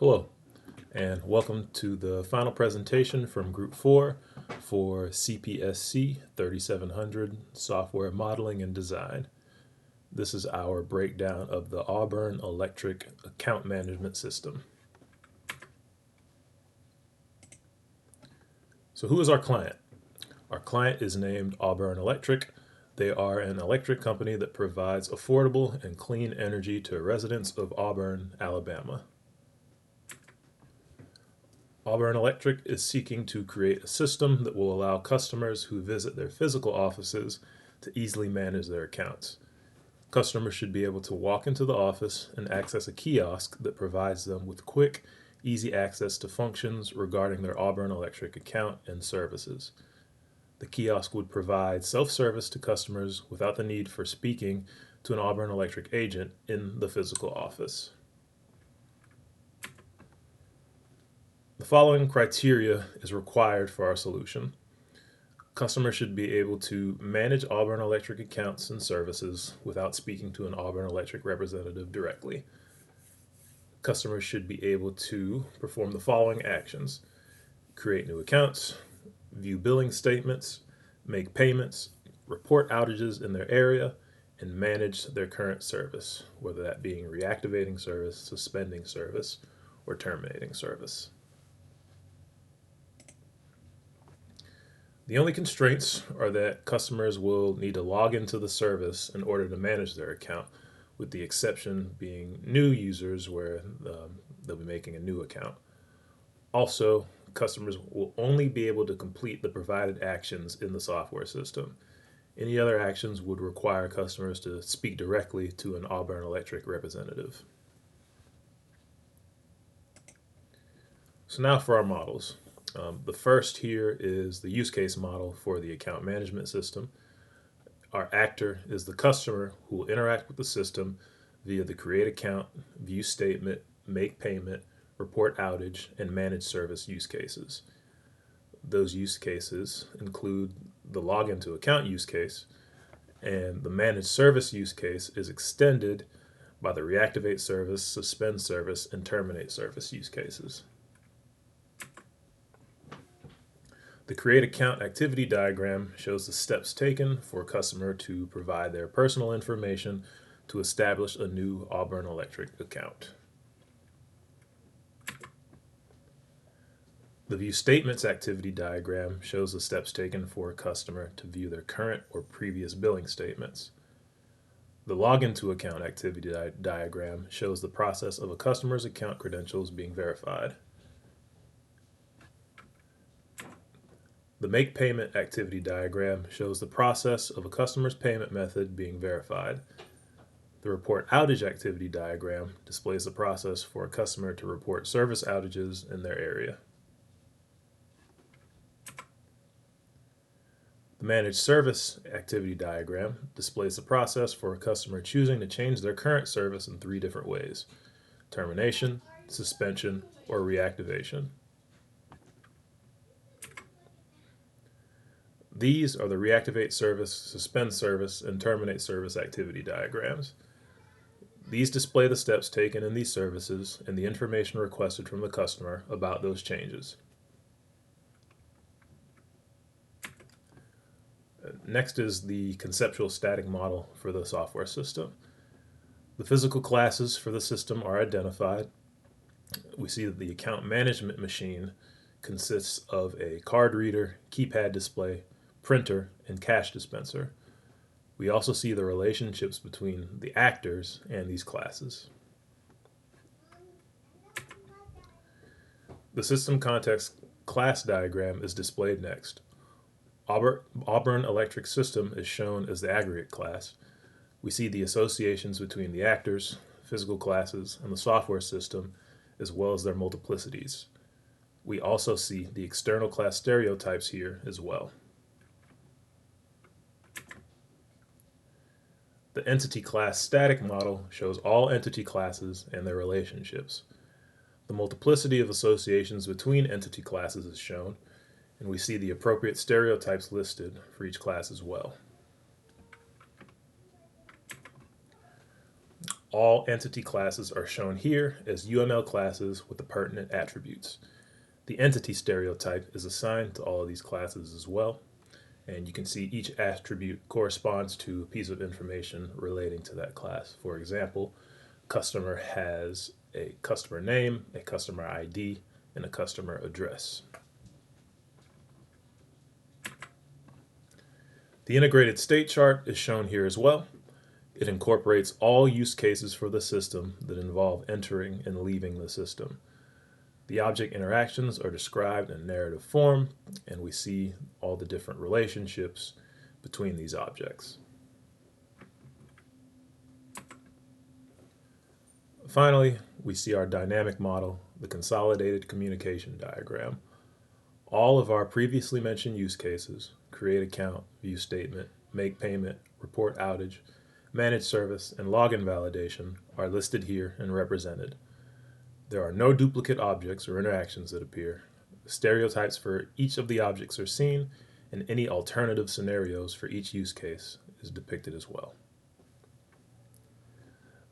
Hello, and welcome to the final presentation from Group 4 for CPSC 3700 Software Modeling and Design. This is our breakdown of the Auburn Electric Account Management System. So who is our client? Our client is named Auburn Electric. They are an electric company that provides affordable and clean energy to residents of Auburn, Alabama. Auburn Electric is seeking to create a system that will allow customers who visit their physical offices to easily manage their accounts. Customers should be able to walk into the office and access a kiosk that provides them with quick, easy access to functions regarding their Auburn Electric account and services. The kiosk would provide self-service to customers without the need for speaking to an Auburn Electric agent in the physical office. The following criteria is required for our solution. Customers should be able to manage Auburn Electric accounts and services without speaking to an Auburn Electric representative directly. Customers should be able to perform the following actions: create new accounts, view billing statements, make payments, report outages in their area, and manage their current service, whether that being reactivating service, suspending service, or terminating service. The only constraints are that customers will need to log into the service in order to manage their account, with the exception being new users where they'll be making a new account. Also, customers will only be able to complete the provided actions in the software system. Any other actions would require customers to speak directly to an Auburn Electric representative. So now for our models. The first here is the use case model for the account management system. Our actor is the customer who will interact with the system via the create account, view statement, make payment, report outage, and manage service use cases. Those use cases include the login to account use case, and the manage service use case is extended by the reactivate service, suspend service, and terminate service use cases. The create account activity diagram shows the steps taken for a customer to provide their personal information to establish a new Auburn Electric account. The view statements activity diagram shows the steps taken for a customer to view their current or previous billing statements. The login to account activity diagram shows the process of a customer's account credentials being verified. The make payment activity diagram shows the process of a customer's payment method being verified. The report outage activity diagram displays the process for a customer to report service outages in their area. The manage service activity diagram displays the process for a customer choosing to change their current service in 3 different ways: termination, suspension, or reactivation. These are the reactivate service, suspend service, and terminate service activity diagrams. These display the steps taken in these services and the information requested from the customer about those changes. Next is the conceptual static model for the software system. The physical classes for the system are identified. We see that the account management machine consists of a card reader, keypad display, printer, and cash dispenser. We also see the relationships between the actors and these classes. The system context class diagram is displayed next. Auburn Electric System is shown as the aggregate class. We see the associations between the actors, physical classes, and the software system, as well as their multiplicities. We also see the external class stereotypes here as well. The entity class static model shows all entity classes and their relationships. The multiplicity of associations between entity classes is shown, and we see the appropriate stereotypes listed for each class as well. All entity classes are shown here as UML classes with the pertinent attributes. The entity stereotype is assigned to all of these classes as well, and you can see each attribute corresponds to a piece of information relating to that class. For example, customer has a customer name, a customer ID, and a customer address. The integrated state chart is shown here as well. It incorporates all use cases for the system that involve entering and leaving the system. The object interactions are described in narrative form, and we see all the different relationships between these objects. Finally, we see our dynamic model, the consolidated communication diagram. All of our previously mentioned use cases, create account, view statement, make payment, report outage, manage service, and login validation, are listed here and represented. There are no duplicate objects or interactions that appear. Stereotypes for each of the objects are seen, and any alternative scenarios for each use case is depicted as well.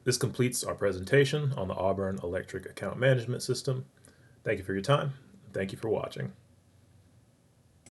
This completes our presentation on the Auburn Electric Account Management System. Thank you for your time. Thank you for watching.